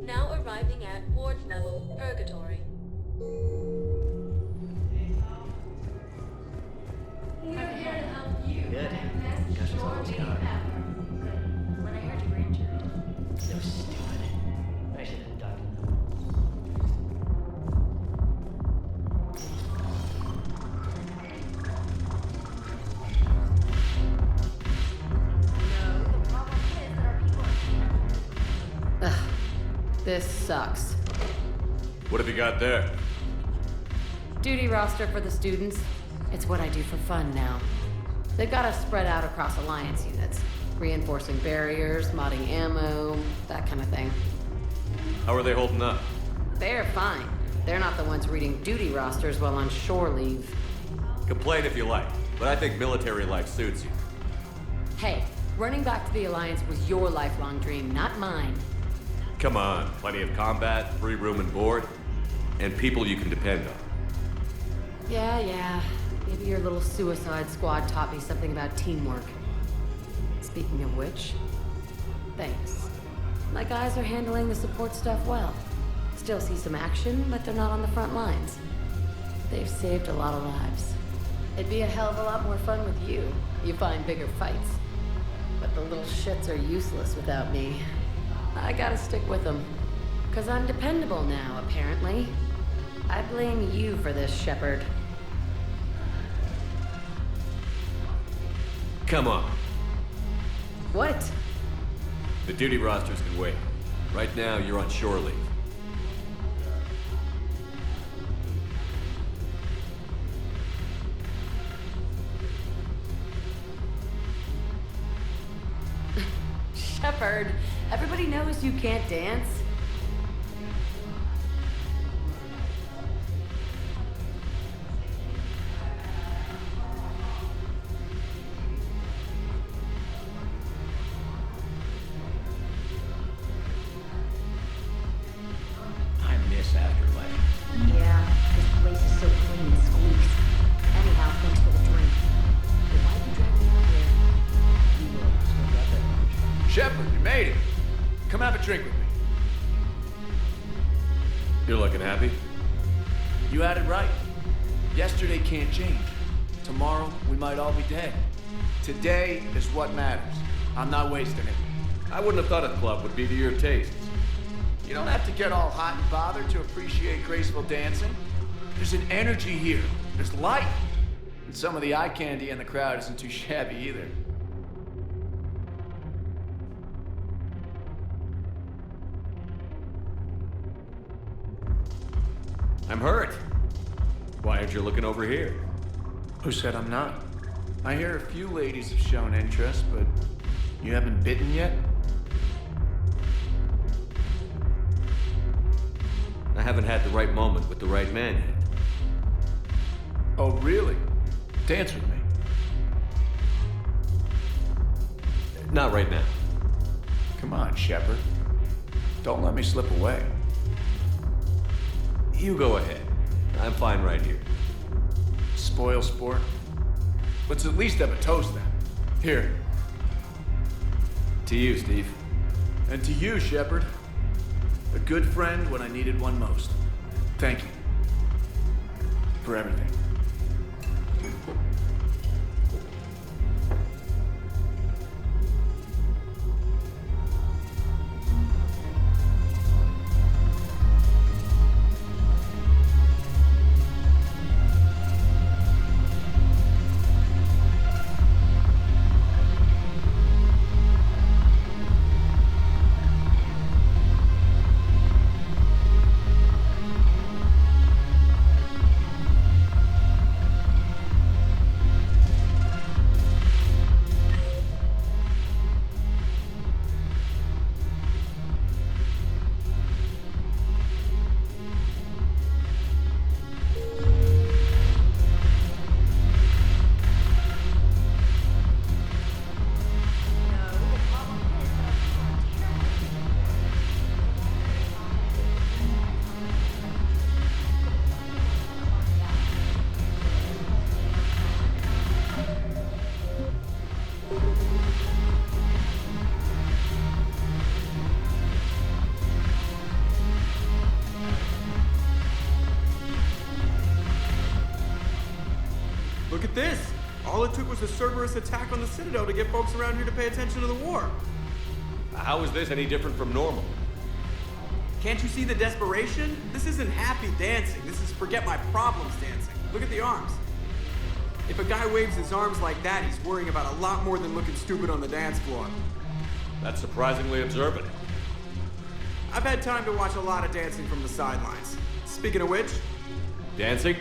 Now arriving at ward level purgatory. We're here to help you. Good. Gosh, it's almost gone. Good. When I heard you were injured. So stupid. I should have ducked. No, the problem is that our people are Ugh, this sucks. What have you got there? Duty roster for the students. It's what I do for fun now. They've got us spread out across Alliance units, reinforcing barriers, modding ammo, that kind of thing. How are they holding up? They're fine. They're not the ones reading duty rosters while on shore leave. Complain if you like, but I think military life suits you. Hey, running back to the Alliance was your lifelong dream, not mine. Come on, plenty of combat, free room and board, and people you can depend on. Yeah. Maybe your little suicide squad taught me something about teamwork. Speaking of which, thanks. My guys are handling the support stuff well. Still see some action, but they're not on the front lines. They've saved a lot of lives. It'd be a hell of a lot more fun with you. You find bigger fights. But the little shits are useless without me. I gotta stick with them. 'Cause I'm dependable now, apparently. I blame you for this, Shepard. Come on. What? The duty rosters can wait. Right now, you're on shore leave. Shepard, everybody knows you can't dance. I miss Afterlife. Yeah, this place is so clean and squeezed. Anyhow, thanks for the drink. But why'd you drag me out here? You still got that much. Shepard, you made it. Come have a drink with me. You're looking happy? You had it right. Yesterday can't change. Tomorrow, we might all be dead. Today is what matters. I'm not wasting it. I wouldn't have thought a club would be to your tastes. You don't have to get all hot and bothered to appreciate graceful dancing. There's an energy here. There's light. And some of the eye candy in the crowd isn't too shabby either. I'm hurt. Why aren't you looking over here? Who said I'm not? I hear a few ladies have shown interest, but you haven't bitten yet? I haven't had the right moment with the right man yet. Oh, really? Dance with me. Not right now. Come on, Shepard. Don't let me slip away. You go ahead. I'm fine right here. Spoil sport. Let's at least have a toast then. Here. To you, Steve. And to you, Shepard. A good friend when I needed one most. Thank you. For everything. Look at this. All it took was a Cerberus attack on the Citadel to get folks around here to pay attention to the war. How is this any different from normal? Can't you see the desperation? This isn't happy dancing. This is forget my problems dancing. Look at the arms. If a guy waves his arms like that, he's worrying about a lot more than looking stupid on the dance floor. That's surprisingly observant. I've had time to watch a lot of dancing from the sidelines. Speaking of which, Dancing?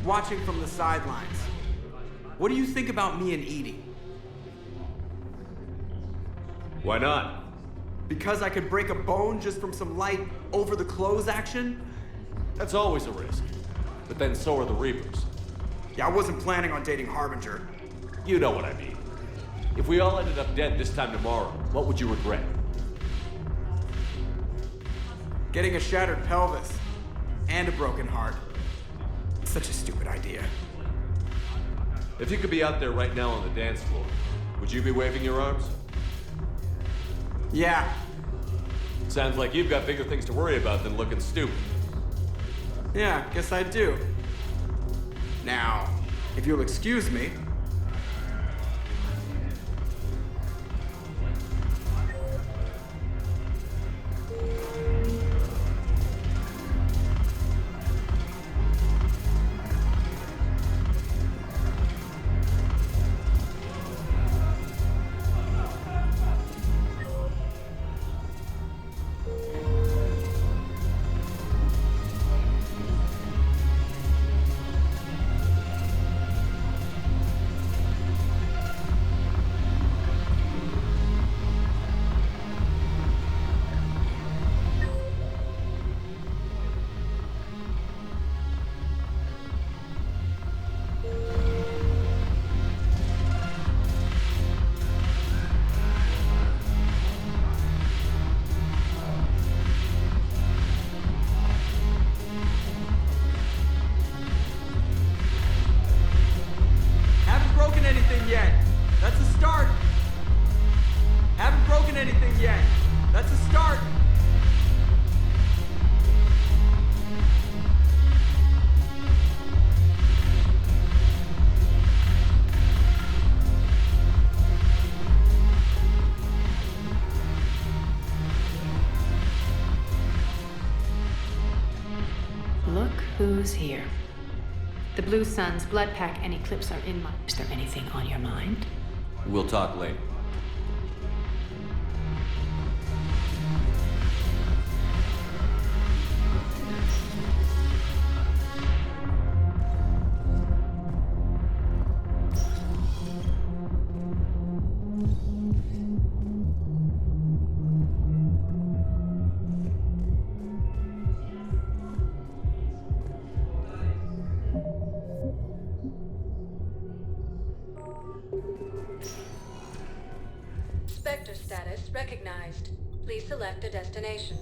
watching from the sidelines. What do you think about me and Edie? Why not? Because I could break a bone just from some light over-the-clothes action? That's always a risk. But then so are the Reapers. Yeah, I wasn't planning on dating Harbinger. You know what I mean. If we all ended up dead this time tomorrow, what would you regret? Getting a shattered pelvis and a broken heart. Such a stupid idea. If you could be out there right now on the dance floor, would you be waving your arms? Yeah, Sounds like you've got bigger things to worry about than looking stupid. yeah, guess I do. Now, if you'll excuse me. Haven't broken anything yet. That's a start. Haven't broken anything yet. That's a start. Look who's here. The Blue Suns, Blood Pack, and Eclipse are in my... Is there anything on your mind? We'll talk later. Spectre status recognized. Please select a destination.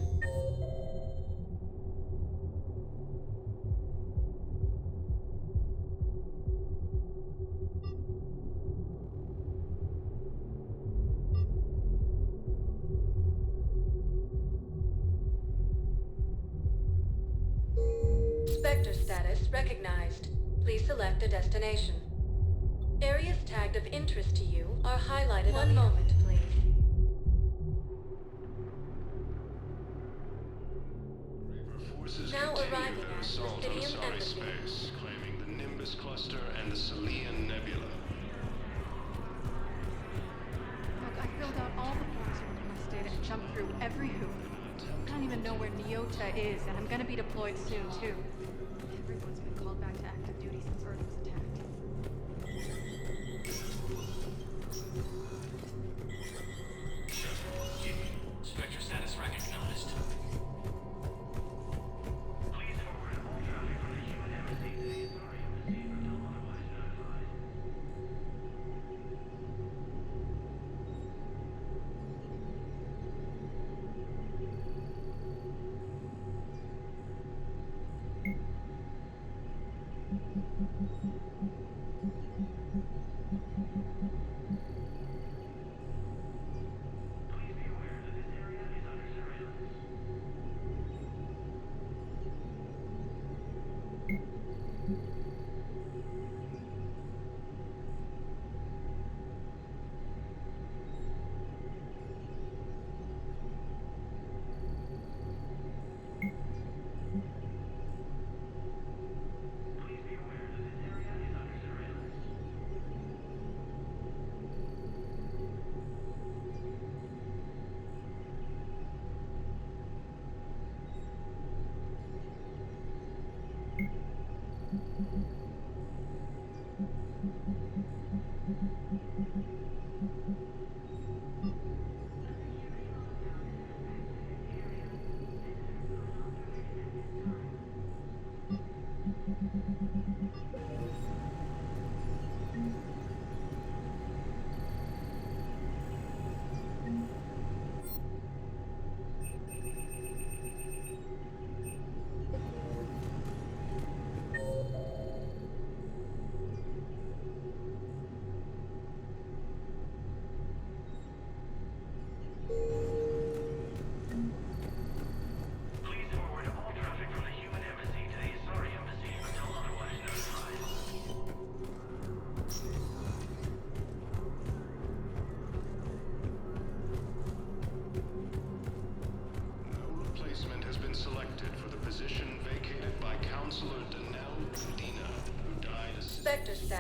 Spectre status recognized. Please select a destination. Areas tagged of interest to you are highlighted on the... One moment, please. Forces Now continue arriving their at assault the on Stadium Sari Embassy. space, claiming the Nimbus cluster and the Salian Nebula. Look, I filled out all the forms you requested and jumped through every hoop. I don't even know where Neota is, and I'm gonna be deployed soon, too. Everyone's been called back to active duty since Earth was attacked. Spectre status recognized.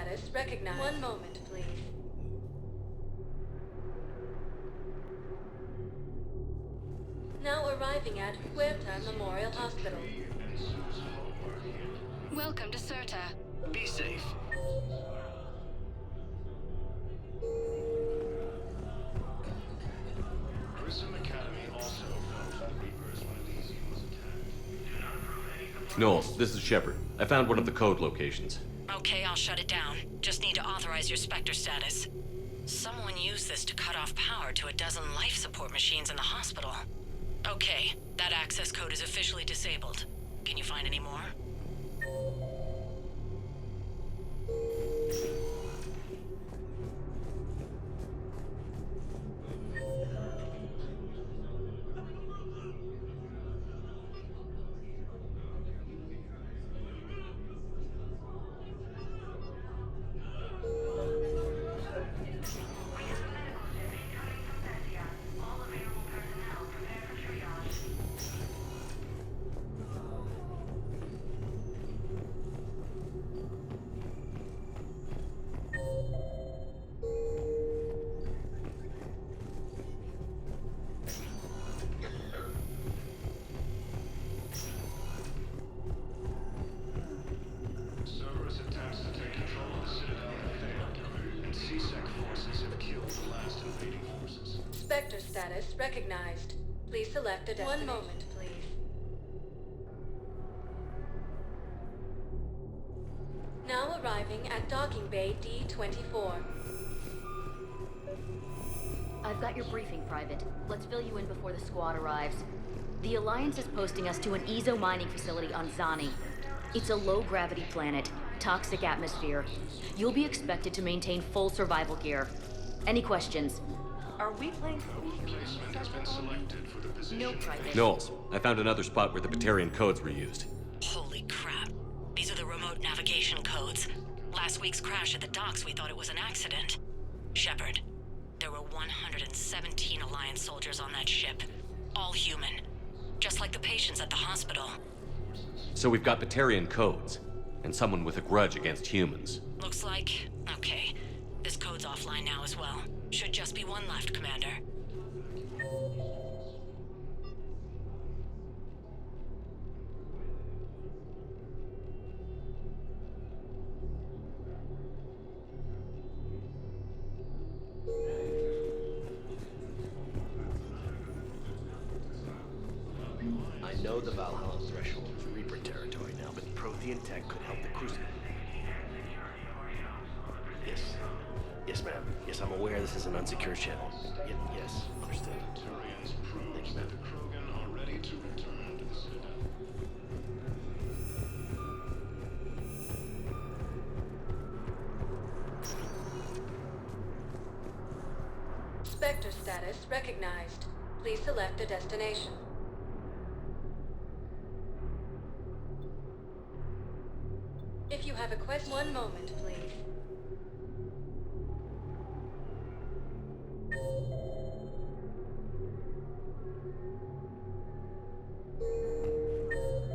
status recognized. One moment, please. Now arriving at Huerta Memorial Hospital. Welcome to Certa. Be safe. Grissom Academy also fell to the Reapers when Elysium was attacked. Knowles, this is Shepard. I found one of the code locations. Okay, I'll shut it down. Just need to authorize your Spectre status. Someone used this to cut off power to a dozen life support machines in the hospital. Okay, that access code is officially disabled. Can you find any more? Cerberus attempts to take control of the Citadel have failed, and C-Sec forces have killed the last invading forces. Spectre status recognized. Please select a destination. One moment, please. Now arriving at Docking Bay D-24. I've got your briefing, Private. Let's fill you in before the squad arrives. The Alliance is posting us to an Ezo mining facility on Zani. It's a low-gravity planet, toxic atmosphere. You'll be expected to maintain full survival gear. Any questions? Are we playing? Placement has been selected for the position. No, Private. Knowles, I found another spot where the Batarian codes were used. Holy crap. These are the remote navigation codes. Last week's crash at the docks, we thought it was an accident. Shepard, there were 117 Alliance soldiers on that ship. All human. Just like the patients at the hospital. So we've got Batarian codes, and someone with a grudge against humans. Looks like... okay. This code's offline now as well. Should just be one left, Commander. I know the Valhalla threshold is Reaper territory now, but Prothean tech could help the Crucible. Yes. Yes, ma'am. Yes, I'm aware this is an unsecured channel. Yes, understood. Turians proves that the Krogan are ready to return to the Citadel. Spectre status recognized. Please select a destination. If you have a question, one moment, please.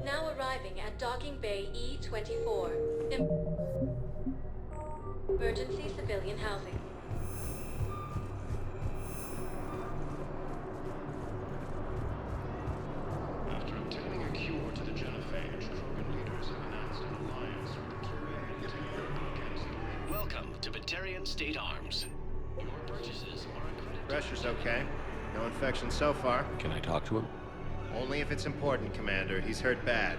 Now arriving at Docking Bay E-24. Emergency civilian housing. After obtaining a cure to the genophage, Krogan leaders have announced an alliance with the Turian Batarian against the Welcome to Batarian State Arms. Your purchases are accredited. Pressure's okay. No infection so far. Can I talk to him? Only if it's important, Commander. He's hurt bad.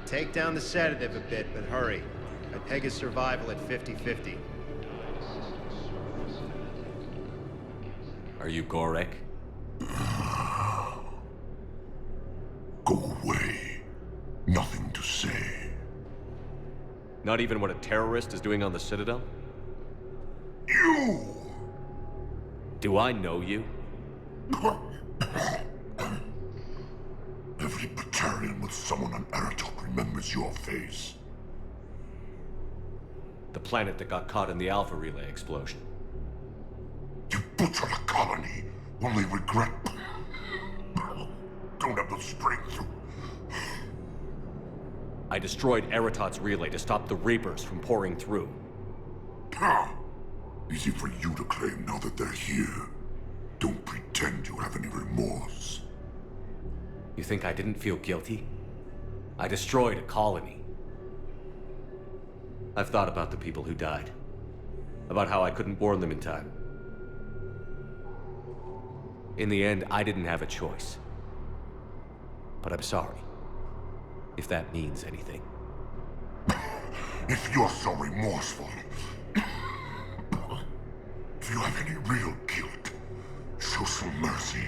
Take down the sedative a bit, but hurry. I peg his survival at 50-50. Are you Gorek? Go away. Nothing to say. Not even what a terrorist is doing on the Citadel? You! Do I know you? Every Batarian with someone on Aratok remembers your face. The planet that got caught in the Alpha Relay explosion. You butchered a colony, only regret. Don't have the strength to. I destroyed Eratot's relay to stop the Reapers from pouring through. Ha! Easy for you to claim now that they're here. Don't pretend you have any remorse. You think I didn't feel guilty? I destroyed a colony. I've thought about the people who died. About how I couldn't warn them in time. In the end, I didn't have a choice. But I'm sorry. If that means anything. If you're so remorseful, if you have any real guilt, show some mercy.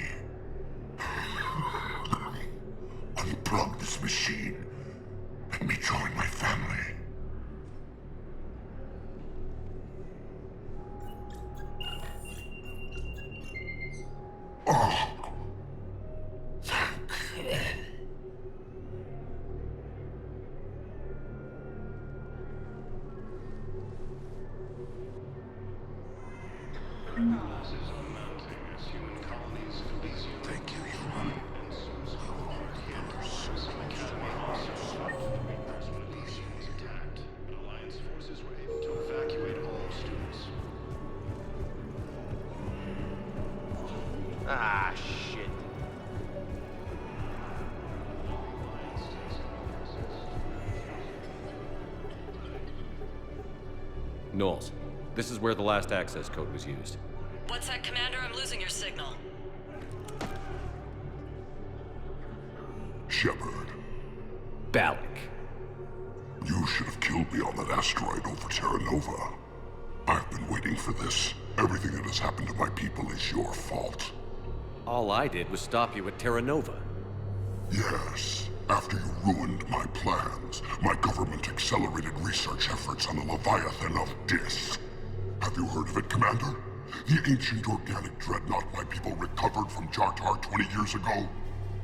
Unplug this machine. Let me join my family. Oh. Thank you, human. Alliance forces were able to evacuate all students. Ah, shit. Knowles, this is where the last access code was used. What's that, Commander? I'm losing your signal. Shepard, Balak. you should have killed me on that asteroid over Terra Nova. I've been waiting for this. Everything that has happened to my people is your fault. All I did was stop you at Terra Nova. Yes. After you ruined my plans, my government accelerated research efforts on the Leviathan of Dis. Have you heard of it, Commander? The ancient organic dreadnought my people recovered from Jartar 20 years ago?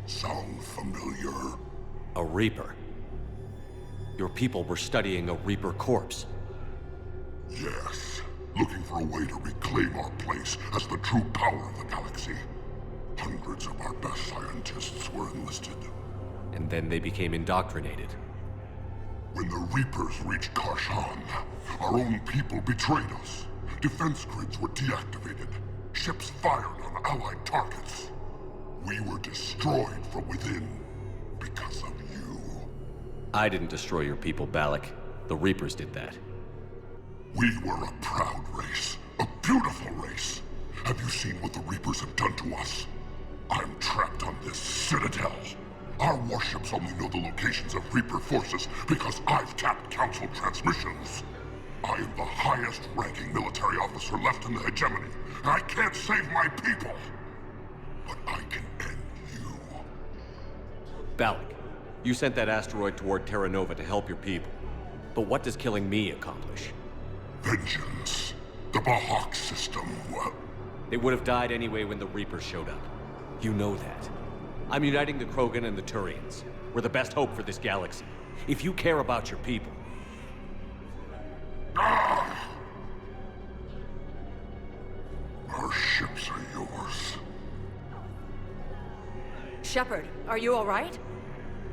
Sound familiar? A Reaper. Your people were studying a Reaper corpse. Yes. Looking for a way to reclaim our place as the true power of the galaxy. Hundreds of our best scientists were enlisted. And then they became indoctrinated. When the Reapers reached Karshan, our own people betrayed us. Defense grids were deactivated. Ships fired on Allied targets. We were destroyed from within because of you. I didn't destroy your people, Balak. The Reapers did that. We were a proud race. A beautiful race. Have you seen what the Reapers have done to us? I'm trapped on this citadel. Our warships only know the locations of Reaper forces because I've tapped Council transmissions. I am the highest-ranking military officer left in the hegemony, and I can't save my people. But I can end you. Balak, you sent that asteroid toward Terra Nova to help your people. But what does killing me accomplish? Vengeance. The Bahak system, well... They would have died anyway when the Reapers showed up. You know that. I'm uniting the Krogan and the Turians. We're the best hope for this galaxy. If you care about your people... Ah! Our ships are yours. Shepard, are you all right?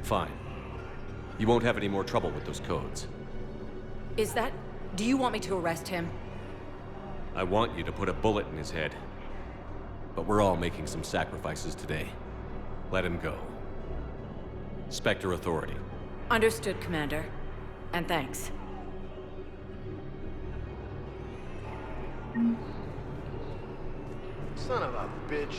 Fine. You won't have any more trouble with those codes. Is that... Do you want me to arrest him? I want you to put a bullet in his head. But we're all making some sacrifices today. Let him go. Spectre Authority. Understood, Commander. And thanks. Son of a bitch.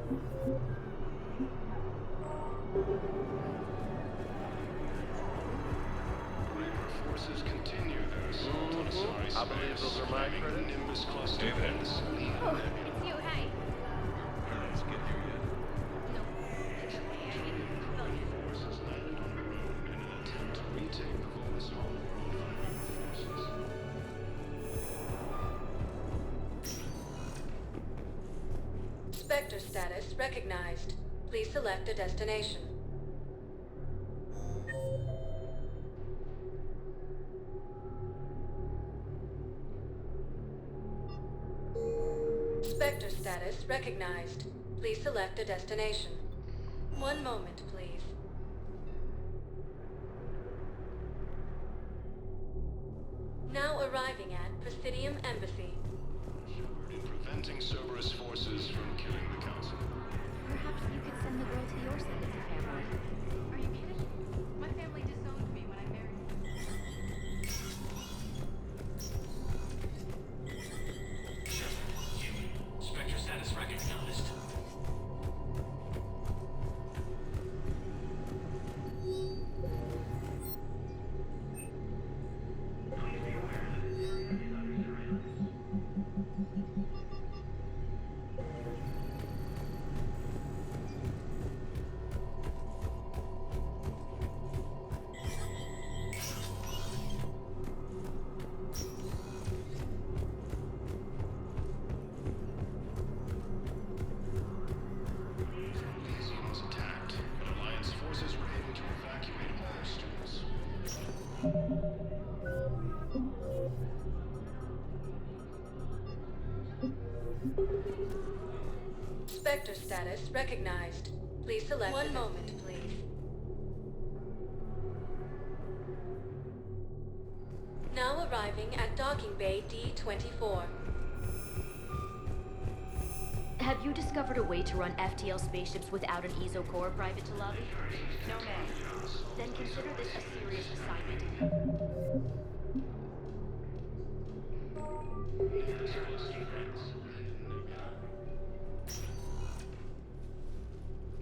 Reaper forces continue their assault on Asari I believe space, those are my ramming credits. the Nimbus cluster Hey there. and the Selene Oh, Nebula. it's you, hey. Let's get here yet. No, it's okay. I mean, look. Forces land on Paragon in an attempt to retake the Volus homeworld from Reaper forces. Spectre status recognized. Please select a destination. Spectre status recognized. Please select a destination. One moment, please. Now arriving at Presidium Embassy. In preventing Cerberus forces from killing the Council. Perhaps you could send the girl to your side of the family. Are you kidding? My family disowned me when I married. Spectre status recognized. Elysium was attacked, but Alliance forces were able to evacuate all their students. Spectre status recognized. Please select. One moment, please. Now arriving at docking bay D-24. Have you discovered a way to run FTL spaceships without an ESO core, Private Talabi? No, ma'am. Then consider this a serious assignment.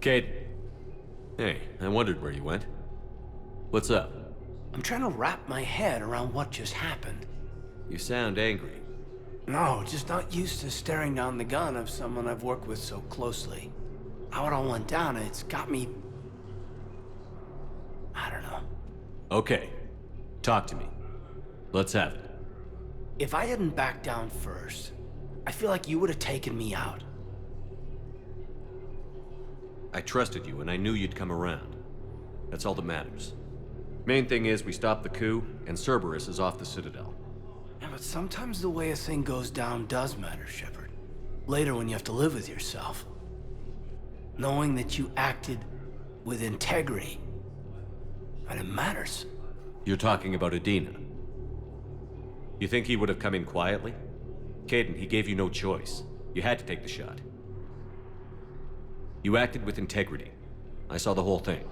Cade. Hey, I wondered where you went. What's up? I'm trying to wrap my head around what just happened. You sound angry. No, just not used to staring down the gun of someone I've worked with so closely. How it all went down, it's got me... I don't know. Okay. Talk to me. Let's have it. If I hadn't backed down first, I feel like you would have taken me out. I trusted you, and I knew you'd come around. That's all that matters. Main thing is, we stopped the coup, and Cerberus is off the Citadel. Yeah, but sometimes the way a thing goes down does matter, Shepard. Later when you have to live with yourself. Knowing that you acted with integrity. And it matters. You're talking about Adina. You think he would have come in quietly? Caden, he gave you no choice. You had to take the shot. You acted with integrity. I saw the whole thing.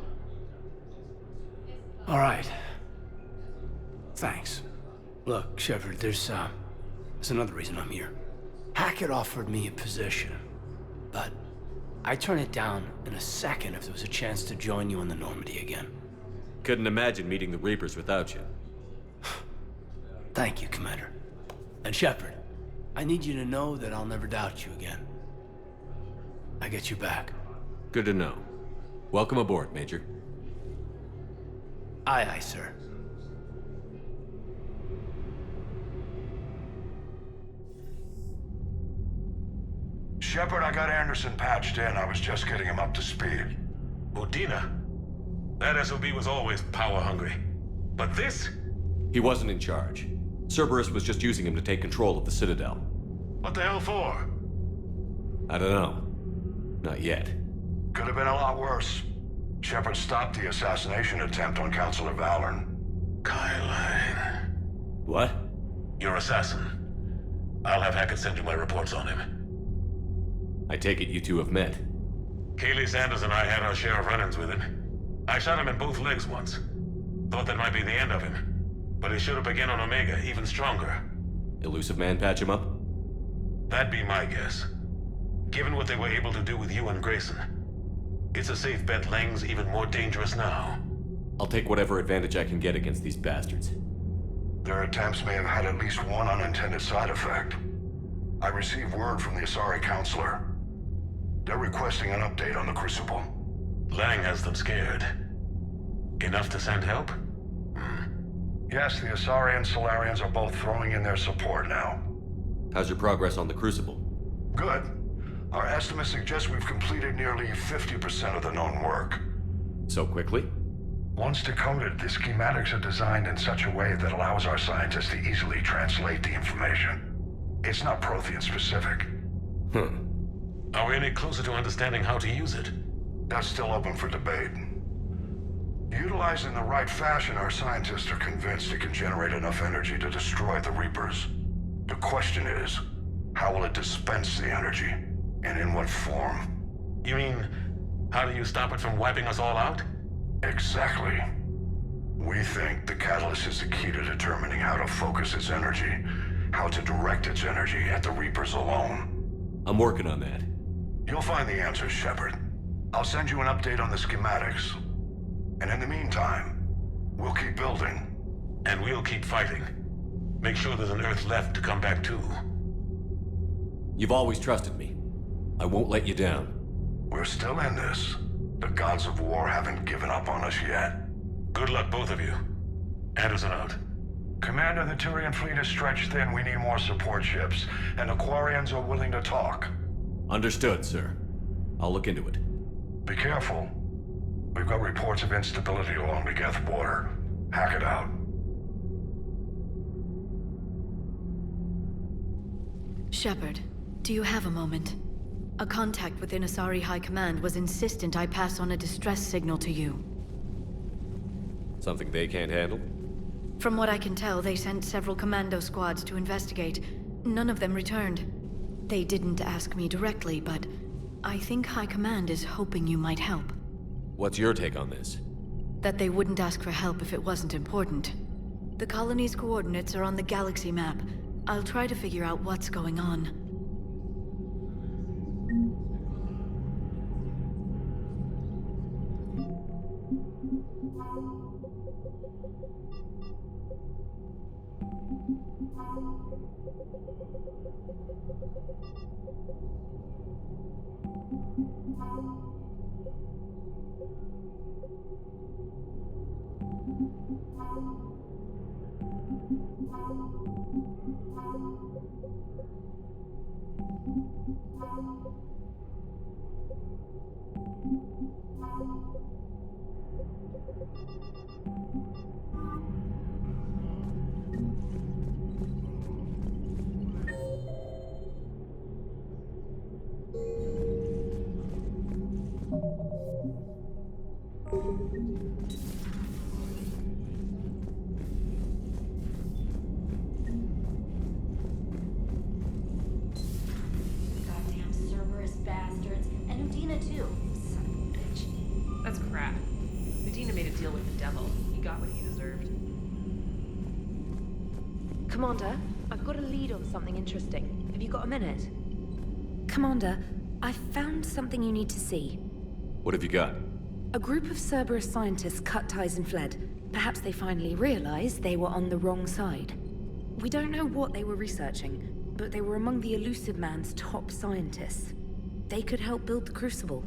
All right. Thanks. Look, Shepard, there's another reason I'm here. Hackett offered me a position, but I'd turn it down in a second if there was a chance to join you in the Normandy again. Couldn't imagine meeting the Reapers without you. Thank you, Commander. And Shepard, I need you to know that I'll never doubt you again. I get you back. Good to know. Welcome aboard, Major. Aye, aye, sir. Shepard, I got Anderson patched in. I was just getting him up to speed. Udina? That SOB was always power-hungry. But this? He wasn't in charge. Cerberus was just using him to take control of the Citadel. What the hell for? I don't know. Not yet. Could have been a lot worse. Shepard stopped the assassination attempt on Councilor Valorn. Kyline. What? Your assassin. I'll have Hackett send you my reports on him. I take it you two have met. Kaylee Sanders and I had our share of run-ins with him. I shot him in both legs once. Thought that might be the end of him. But he should have again on Omega, even stronger. Elusive Man patch him up? That'd be my guess. Given what they were able to do with you and Grayson, it's a safe bet Lang's even more dangerous now. I'll take whatever advantage I can get against these bastards. Their attempts may have had at least one unintended side effect. I received word from the Asari counselor. They're requesting an update on the Crucible. Lang has them scared. Enough to send help? Yes, the Asari and Solarians are both throwing in their support now. How's your progress on the Crucible? Good. Our estimates suggest we've completed nearly 50% of the known work. So quickly? Once decoded, the schematics are designed in such a way that allows our scientists to easily translate the information. It's not Prothean specific. Are we any closer to understanding how to use it? That's still open for debate. Utilized in the right fashion, our scientists are convinced it can generate enough energy to destroy the Reapers. The question is, how will it dispense the energy? And in what form? You mean, how do you stop it from wiping us all out? Exactly. We think the catalyst is the key to determining how to focus its energy, how to direct its energy at the Reapers alone. I'm working on that. You'll find the answers, Shepard. I'll send you an update on the schematics. And in the meantime, we'll keep building. And we'll keep fighting. Make sure there's an Earth left to come back to. You've always trusted me. I won't let you down. We're still in this. The gods of war haven't given up on us yet. Good luck, both of you. Anderson out. Commander, the Turian fleet is stretched thin. We need more support ships. And the Quarians are willing to talk. Understood, sir. I'll look into it. Be careful. We've got reports of instability along the Geth border. Hack it out. Shepard, do you have a moment? A contact within Asari High Command was insistent I pass on a distress signal to you. Something they can't handle? From what I can tell, they sent several commando squads to investigate. None of them returned. They didn't ask me directly, but I think High Command is hoping you might help. What's your take on this? That they wouldn't ask for help if it wasn't important. The colony's coordinates are on the galaxy map. I'll try to figure out what's going on. Goddamn Cerberus bastards. And Udina too. Son of a bitch. That's crap. Medina made a deal with the devil. He got what he deserved. Commander, I've got a lead on something interesting. Have you got a minute? Commander, I've found something you need to see. What have you got? A group of Cerberus scientists cut ties and fled. Perhaps they finally realized they were on the wrong side. We don't know what they were researching, but they were among the Elusive Man's top scientists. They could help build the Crucible.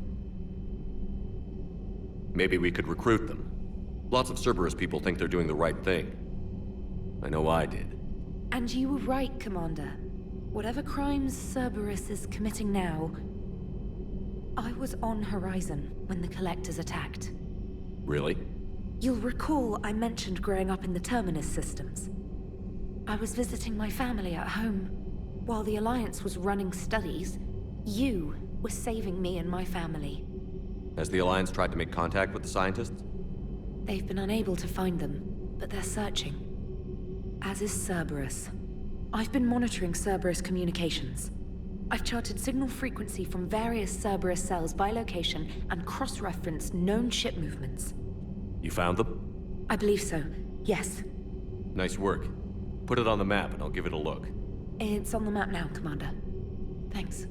Maybe we could recruit them. Lots of Cerberus people think they're doing the right thing. I know I did. And you were right, Commander. Whatever crimes Cerberus is committing now, I was on Horizon when the Collectors attacked. Really? You'll recall I mentioned growing up in the Terminus systems. I was visiting my family at home. While the Alliance was running studies, you were saving me and my family. Has the Alliance tried to make contact with the scientists? They've been unable to find them, but they're searching. As is Cerberus. I've been monitoring Cerberus communications. I've charted signal frequency from various Cerberus cells by location and cross-referenced known ship movements. You found them? I believe so, yes. Nice work. Put it on the map and I'll give it a look. It's on the map now, Commander. Thanks.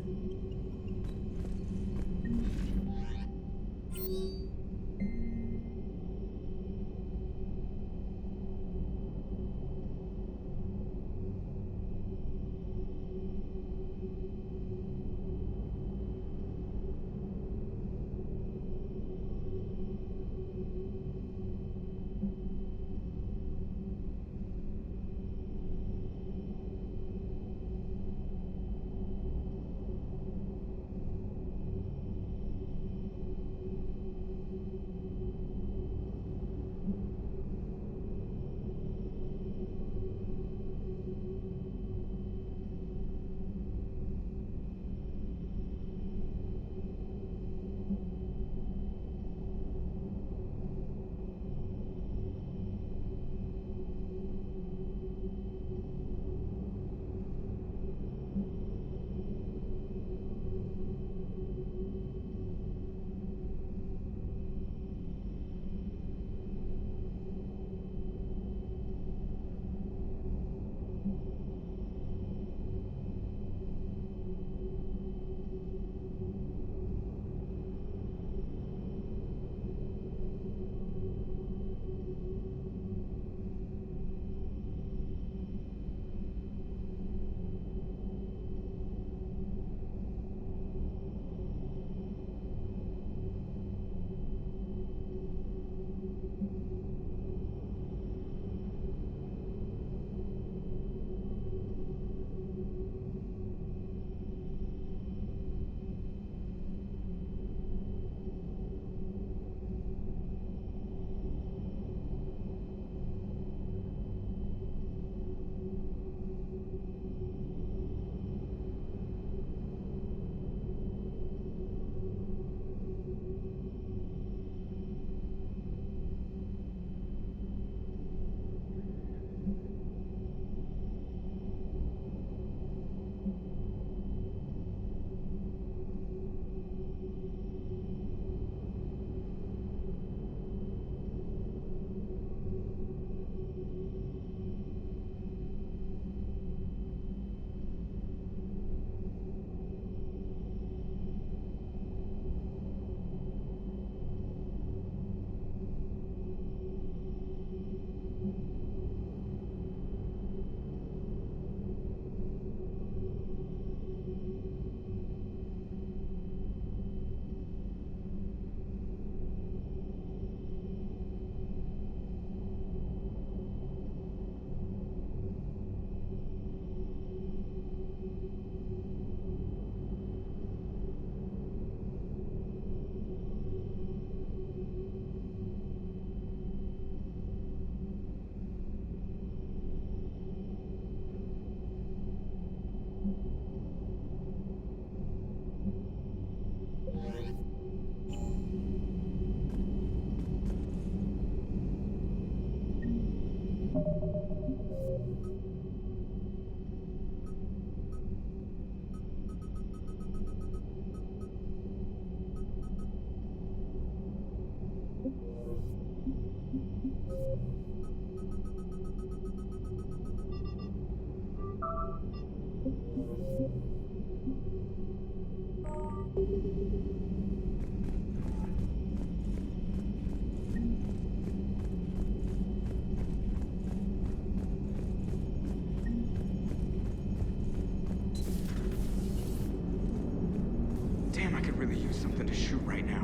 Damn, I could really use something to shoot right now.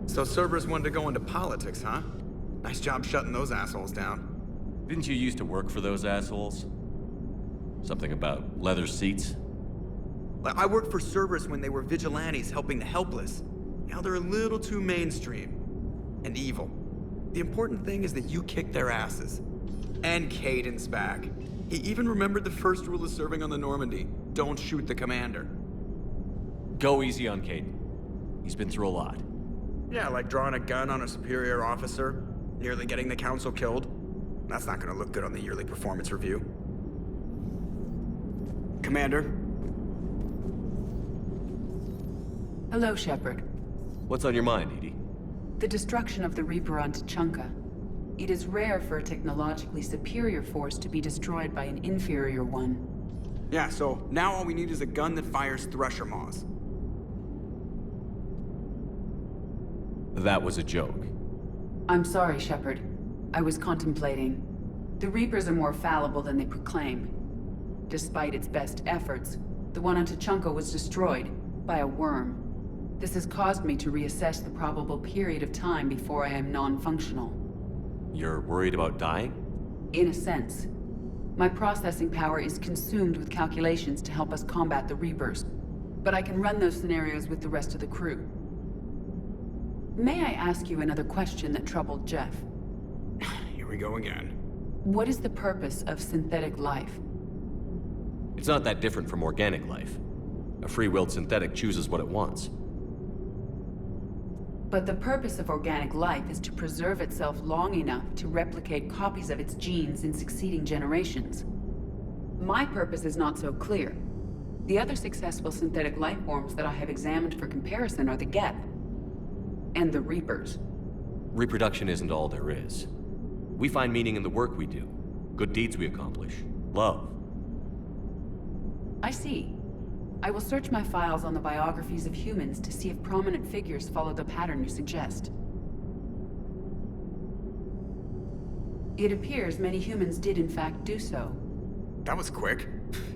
So Cerberus wanted to go into politics, huh? Nice job shutting those assholes down. Didn't you used to work for those assholes? Something about leather seats? I worked for Cerberus when they were vigilantes helping the helpless. Now they're a little too mainstream. And evil. The important thing is that you kicked their asses. And Caden's back. He even remembered the first rule of serving on the Normandy. Don't shoot the commander. Go easy on Caden. He's been through a lot. Yeah, like drawing a gun on a superior officer, nearly getting the council killed. That's not gonna look good on the yearly performance review. Commander? Hello, Shepard. What's on your mind, Edie? The destruction of the Reaper on Tuchanka. It is rare for a technologically superior force to be destroyed by an inferior one. Yeah, so now all we need is a gun that fires Thresher Maws. That was a joke. I'm sorry, Shepard. I was contemplating. The Reapers are more fallible than they proclaim. Despite its best efforts, the one on Tachanka was destroyed by a worm. This has caused me to reassess the probable period of time before I am non-functional. You're worried about dying? In a sense. My processing power is consumed with calculations to help us combat the Reapers, but I can run those scenarios with the rest of the crew. May I ask you another question that troubled Jeff? Here we go again. What is the purpose of synthetic life? It's not that different from organic life. A free-willed synthetic chooses what it wants. But the purpose of organic life is to preserve itself long enough to replicate copies of its genes in succeeding generations. My purpose is not so clear. The other successful synthetic life forms that I have examined for comparison are the Geth and the Reapers. Reproduction isn't all there is. We find meaning in the work we do, good deeds we accomplish, love. I see. I will search my files on the biographies of humans to see if prominent figures follow the pattern you suggest. It appears many humans did in fact do so. That was quick.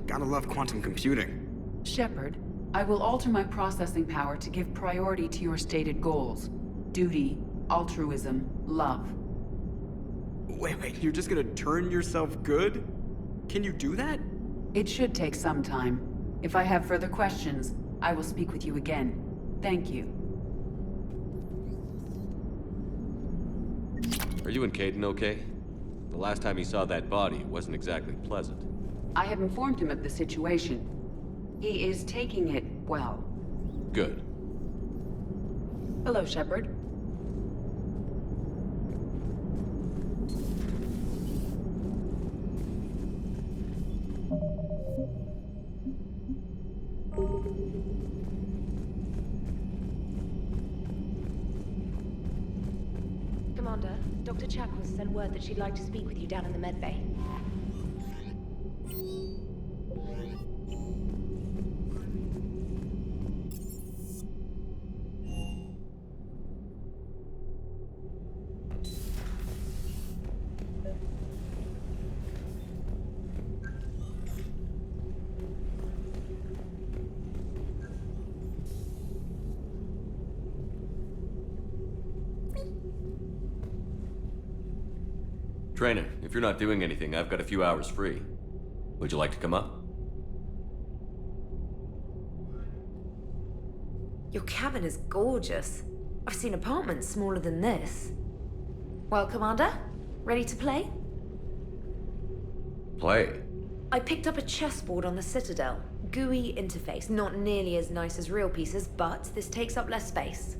Gotta love quantum computing. Shepard, I will alter my processing power to give priority to your stated goals. Duty, altruism, love. Wait, you're just gonna turn yourself good? Can you do that? It should take some time. If I have further questions, I will speak with you again. Thank you. Are you and Caden okay? The last time he saw that body, it wasn't exactly pleasant. I have informed him of the situation. He is taking it well. Good. Hello, Shepard. Commander, Dr. Chakwas sent word that she'd like to speak with you down in the medbay. Trainer, if you're not doing anything, I've got a few hours free. Would you like to come up? Your cabin is gorgeous. I've seen apartments smaller than this. Well, Commander, ready to play? Play? I picked up a chessboard on the Citadel. GUI interface, not nearly as nice as real pieces, but this takes up less space.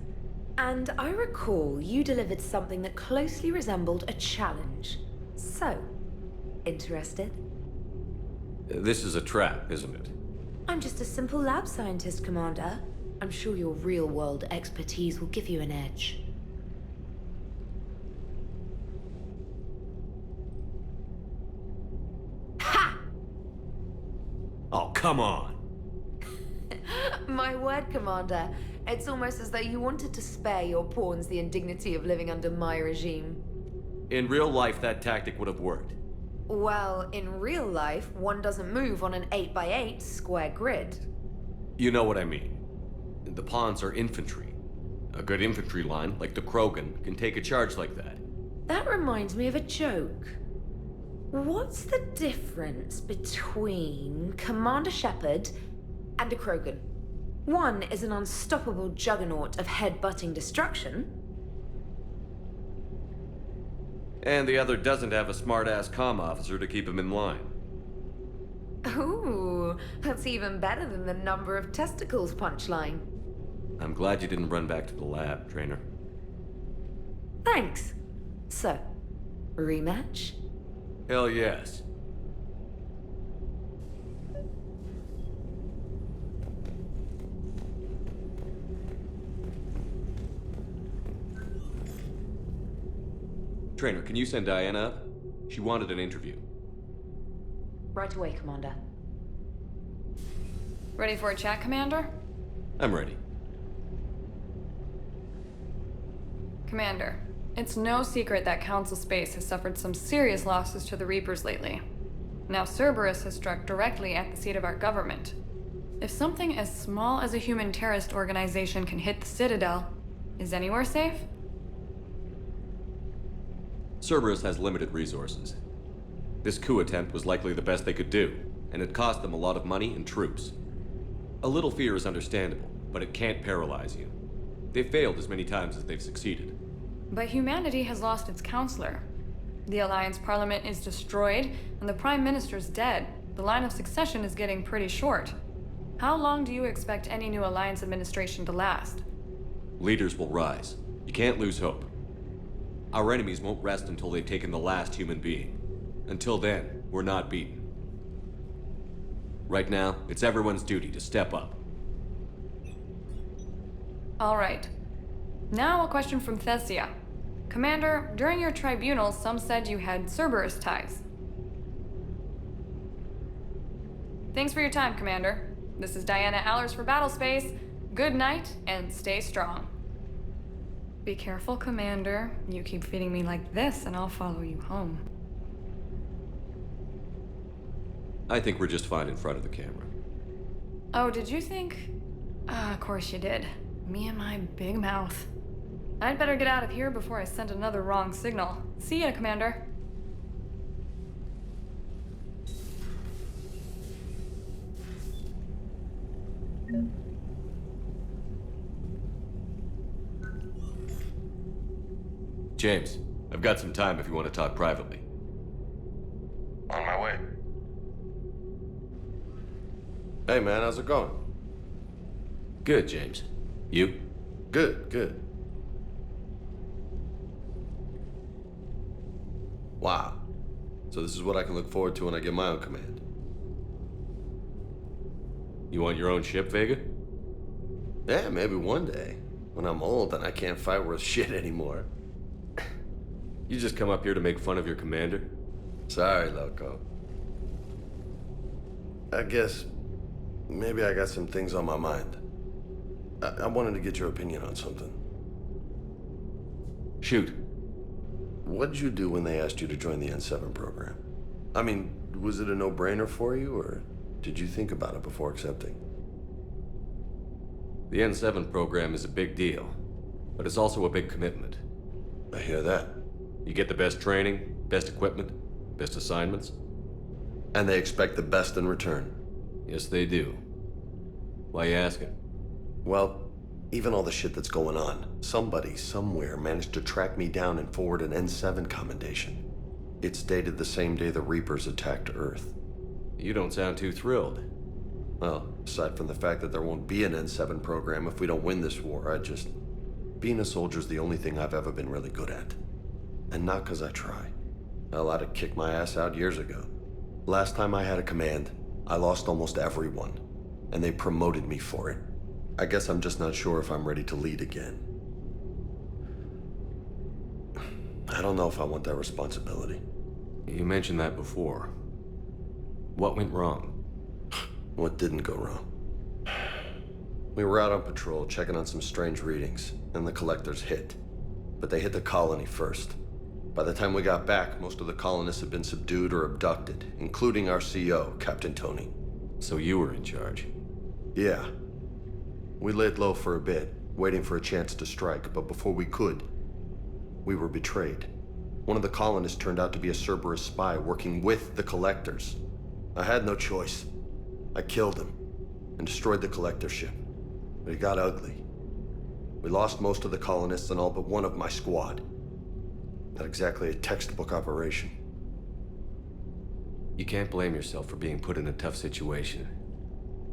And I recall you delivered something that closely resembled a challenge. So, interested? This is a trap, isn't it? I'm just a simple lab scientist, Commander. I'm sure your real-world expertise will give you an edge. Ha! Oh, come on! My word, Commander. It's almost as though you wanted to spare your pawns the indignity of living under my regime. In real life, that tactic would have worked. Well, in real life, one doesn't move on an 8x8 square grid. You know what I mean. The pawns are infantry. A good infantry line, like the Krogan, can take a charge like that. That reminds me of a joke. What's the difference between Commander Shepard and a Krogan? One is an unstoppable juggernaut of head-butting destruction. And the other doesn't have a smart-ass comm officer to keep him in line. Ooh, that's even better than the number of testicles punchline. I'm glad you didn't run back to the lab, Trainer. Thanks. So, rematch? Hell yes. Trainer, can you send Diana up? She wanted an interview. Right away, Commander. Ready for a chat, Commander? I'm ready. Commander, it's no secret that Council Space has suffered some serious losses to the Reapers lately. Now Cerberus has struck directly at the seat of our government. If something as small as a human terrorist organization can hit the Citadel, is anywhere safe? Cerberus has limited resources. This coup attempt was likely the best they could do, and it cost them a lot of money and troops. A little fear is understandable, but it can't paralyze you. They've failed as many times as they've succeeded. But humanity has lost its counselor. The Alliance Parliament is destroyed, and the Prime Minister's dead. The line of succession is getting pretty short. How long do you expect any new Alliance administration to last? Leaders will rise. You can't lose hope. Our enemies won't rest until they've taken the last human being. Until then, we're not beaten. Right now, it's everyone's duty to step up. All right. Now a question from Thessia. Commander, during your tribunal, some said you had Cerberus ties. Thanks for your time, Commander. This is Diana Allers for Battlespace. Good night, and stay strong. Be careful, Commander. You keep feeding me like this, and I'll follow you home. I think we're just fine in front of the camera. Oh, did you think? Of course you did. Me and my big mouth. I'd better get out of here before I send another wrong signal. See ya, Commander. James, I've got some time if you want to talk privately. On my way. Hey man, how's it going? Good, James. You? Good, good. Wow. So this is what I can look forward to when I get my own command. You want your own ship, Vega? Yeah, maybe one day. When I'm old and I can't fight worth shit anymore. You just come up here to make fun of your commander? Sorry, Loco. I guess maybe I got some things on my mind. I wanted to get your opinion on something. Shoot. What did you do when they asked you to join the N7 program? I mean, was it a no-brainer for you, or did you think about it before accepting? The N7 program is a big deal, but it's also a big commitment. I hear that. You get the best training, best equipment, best assignments. And they expect the best in return. Yes, they do. Why you asking? Well, even all the shit that's going on, somebody somewhere managed to track me down and forward an N7 commendation. It's dated the same day the Reapers attacked Earth. You don't sound too thrilled. Well, aside from the fact that there won't be an N7 program if we don't win this war, being a soldier's the only thing I've ever been really good at. And not 'cause I try. Hell, I'd have kicked my ass out years ago. Last time I had a command, I lost almost everyone, and they promoted me for it. I guess I'm just not sure if I'm ready to lead again. I don't know if I want that responsibility. You mentioned that before. What went wrong? What didn't go wrong? We were out on patrol, checking on some strange readings, and the collectors hit. But they hit the colony first. By the time we got back, most of the colonists had been subdued or abducted, including our CO, Captain Tony. So you were in charge? Yeah. We laid low for a bit, waiting for a chance to strike, but before we could, we were betrayed. One of the colonists turned out to be a Cerberus spy working with the collectors. I had no choice. I killed him and destroyed the collector ship. But it got ugly. We lost most of the colonists and all but one of my squad. Not exactly a textbook operation. You can't blame yourself for being put in a tough situation.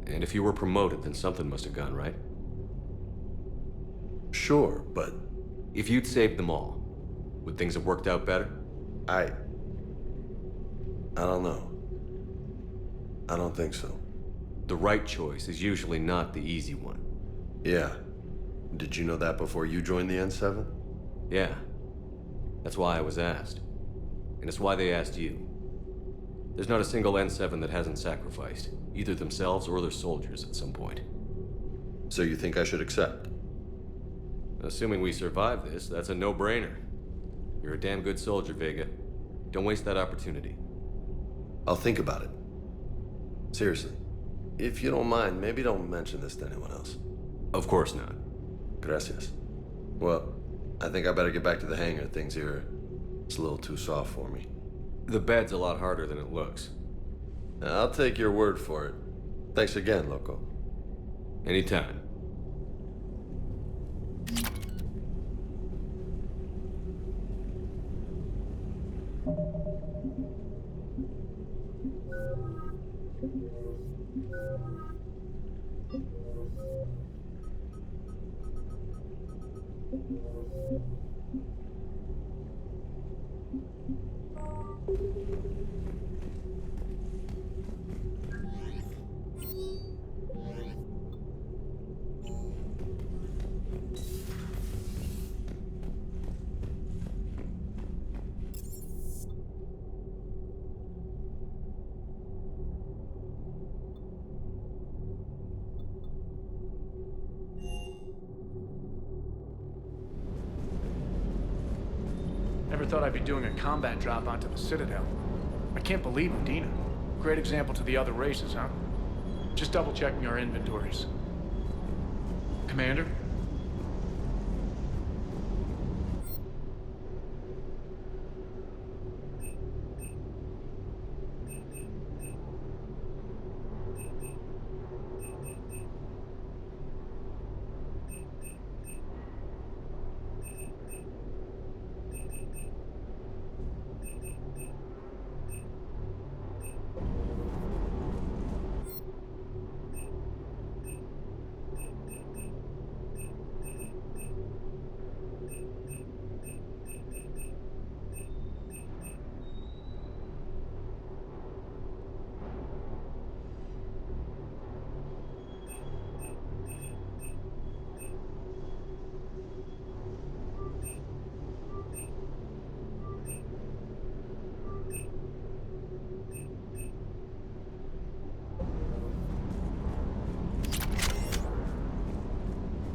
And if you were promoted, then something must have gone right. Sure, but... If you'd saved them all, would things have worked out better? I don't know. I don't think so. The right choice is usually not the easy one. Yeah. Did you know that before you joined the N7? Yeah. That's why I was asked. And it's why they asked you. There's not a single N7 that hasn't sacrificed, either themselves or their soldiers at some point. So you think I should accept? Assuming we survive this, that's a no-brainer. You're a damn good soldier, Vega. Don't waste that opportunity. I'll think about it. Seriously. If you don't mind, maybe don't mention this to anyone else. Of course not. Gracias. Well, I think I better get back to the hangar. Things here, it's a little too soft for me. The bed's a lot harder than it looks. I'll take your word for it. Thanks again, Loco. Anytime. Never thought I'd be doing a combat drop onto the Citadel. I can't believe Udina. Great example to the other races, huh? Just double-checking our inventories. Commander?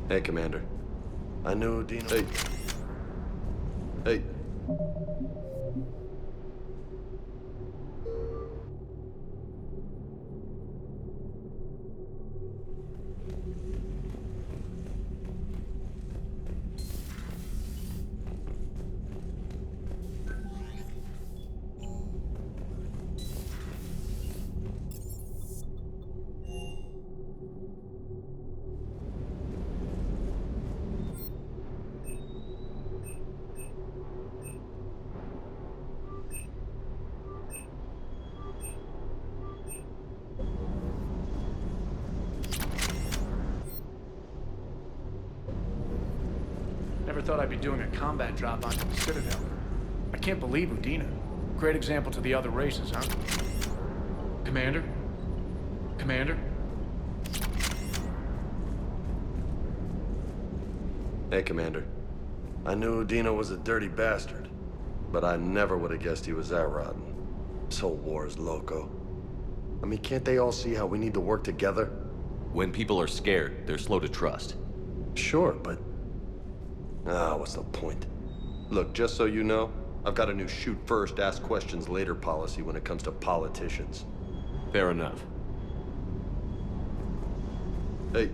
Hey, Commander. I knew Udina. Hey. Hey. Never thought I'd be doing a combat drop onto the Citadel. I can't believe Udina. Great example to the other races, huh? Commander? Commander? Hey, Commander. I knew Udina was a dirty bastard, but I never would have guessed he was that rotten. This whole war is loco. I mean, can't they all see how we need to work together? When people are scared, they're slow to trust. Sure, but... what's the point? Look, just so you know, I've got a new shoot first, ask questions later policy when it comes to politicians. Fair enough. Hey.